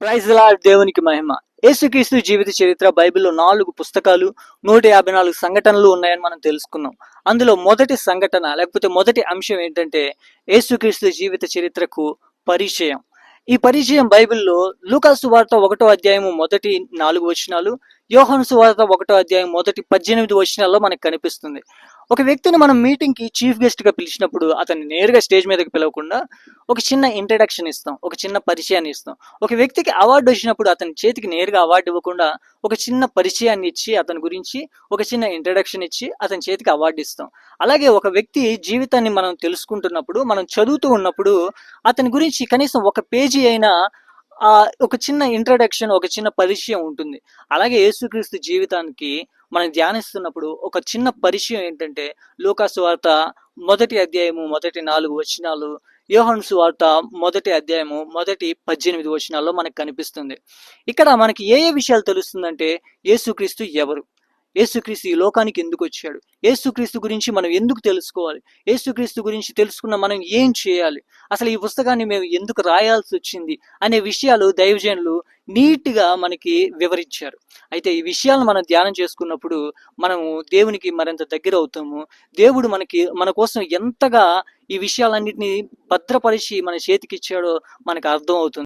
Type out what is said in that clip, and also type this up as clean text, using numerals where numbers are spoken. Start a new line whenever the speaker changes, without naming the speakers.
Praise lord, దేవునికి మహిమ. యేసుక్రీస్తు జీవిత చరిత్ర బైబిల్లో 4 పుస్తకాలు, 154 సంఘటనలు ఉన్నాయని మనం తెలుసుకున్నాం. అందులో మొదటి సంఘటన లేకపోతే మొదటి అంశం ఏంటంటే యేసుక్రీస్తు జీవిత చరిత్రకు పరిచయం. ఈ పరిచయం బైబిల్లో లూకా సువార్త 1వ అధ్యాయము మొదటి 4 వచనాలు, యోహాను సువార్త 1వ అధ్యాయం మొదటి 18 వచనాల్లో మనకు కనిపిస్తుంది. ఒక వ్యక్తిని మనం మీటింగ్ కి చీఫ్ గెస్ట్ గా పిలిచినప్పుడు అతన్ని నేరుగా స్టేజ్ మీదకి పిలవకుండా ఒక చిన్న ఇంట్రడక్షన్ ఇస్తాం, ఒక చిన్న పరిచయాన్ని ఇస్తాం. ఒక వ్యక్తికి అవార్డు వచ్చినప్పుడు అతని చేతికి నేరుగా అవార్డు ఇవ్వకుండా ఒక చిన్న పరిచయాన్ని ఇచ్చి అతని గురించి ఒక చిన్న ఇంట్రడక్షన్ ఇచ్చి అతని చేతికి అవార్డు ఇస్తాం. అలాగే ఒక వ్యక్తి జీవితాన్ని మనం తెలుసుకుంటున్నప్పుడు, మనం చదువుతూ ఉన్నప్పుడు అతని గురించి కనీసం ఒక పేజీ అయినా ఒక చిన్న ఇంట్రడక్షన్, ఒక చిన్న పరిచయం ఉంటుంది. అలాగే యేసుక్రీస్తు జీవితానికి మనం ధ్యానిస్తున్నప్పుడు ఒక చిన్న పరిచయం ఏంటంటే లూకా సువార్త మొదటి అధ్యాయము మొదటి 4 వచనాలు, యోహాను సువార్త మొదటి అధ్యాయము మొదటి 18 వచనాల్లో మనకు కనిపిస్తుంది. ఇక్కడ మనకి ఏ విషయాలు తెలుస్తుందంటే యేసుక్రీస్తు ఎవరు, యేసుక్రీస్తు ఈ లోకానికి ఎందుకు వచ్చాడు, యేసుక్రీస్తు గురించి మనం ఎందుకు తెలుసుకోవాలి, యేసుక్రీస్తు గురించి తెలుసుకున్న మనం ఏం చేయాలి, అసలు ఈ పుస్తకాన్ని మేము ఎందుకు రాయాల్సి వచ్చింది అనే విషయాలు దైవజనులు నీట్గా మనకి వివరించారు. అయితే ఈ విషయాలను మనం ధ్యానం చేసుకున్నప్పుడు మనము దేవునికి మరింత దగ్గర అవుతాము. దేవుడు మన కోసం ఎంతగా ఈ విషయాలన్నింటినీ భద్రపరిచి మన చేతికి ఇచ్చాడో మనకు అర్థం అవుతుంది.